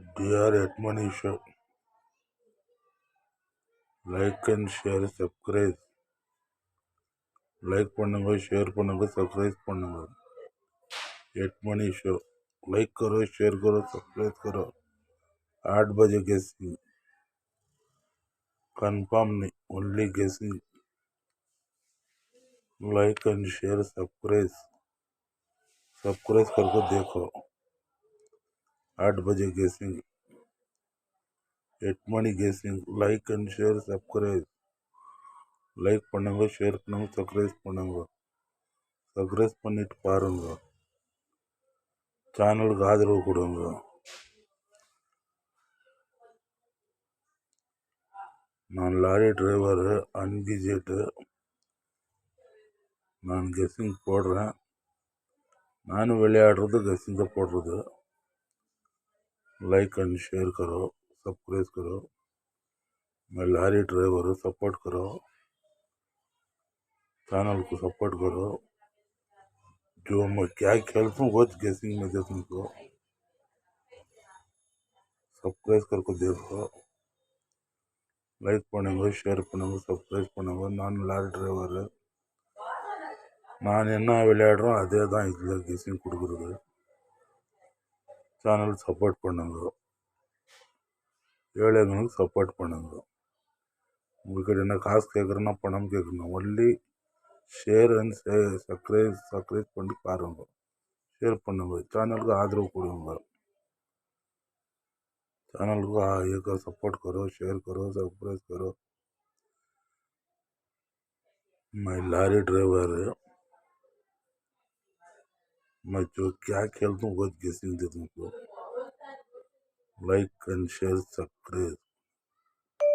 Dear Atmani Show, like and share, subscribe. Like பண்ணுங்க, share பண்ணுங்க, subscribe பண்ணுங்க. एटमनी show like करो, शेयर करो, सब्सक्राइब करो. 8 बजे गेसिंग कंफर्म नहीं, ओनली गेसिंग. लाइक एंड शेयर, सब्सक्राइब करके देखो. 8 बजे गेसिंग एटमनी गेसिंग. Like and share, subscribe. Like பண்ணுங்க, ஷேர் பண்ணுங்க, சப்ஸ்கிரைப் பண்ணுங்க. சப்ஸ்கிரைப் பண்ணிட்டு பாருங்க. சேனலுக்கு ஆதரவு கொடுங்க. நான் லாரி டிரைவரு, அன்கிஜெட்டு. நான் கெஸ்ஸிங் போடுறேன். நானும் விளையாடுறது கெஸ்ஸிங்கை போடுறது. लाइक एंड शेयर करो, सब्सक्राइब करो. मैं लारी ड्राइवर हूँ, सपोर्ट करो. चैनल को सपोर्ट करो. जो मैं क्या खेलता हूँ वो गेसिंग में दे तुमको. सब्सक्राइब करके देखो. லைக் பண்ணுங்க, ஷேர் பண்ணுங்க, சப்ஸ்கிரைப் பண்ணுங்க. நான் லாரி டிரைவர். நான் என்ன விளையாடுறோம் அதே தான் இதில் கெஸ்ஸிங் கொடுக்குறது. சேனல் சப்போர்ட் பண்ணுங்க. ஏழைங்களுக்கு சப்போர்ட் பண்ணுங்க. உங்கள்கிட்ட என்ன காசு கேட்குறேன்னா பணம் கேட்கணும். ஒன்லி ஷேர் அண்ட் சப்ஸ்கிரைப் பண்ணி பாருங்க. ஷேர் பண்ணுங்க. சேனலுக்கு ஆதரவு கொடுங்க. चैनल को एक सपोर्ट करो, शेयर करो, सब्सक्राइब करो. मैं लारी ड्राइवर है. मैं जो क्या खेलता हूँ वो गेसिंग दे तुमको. Like and share, subscribe.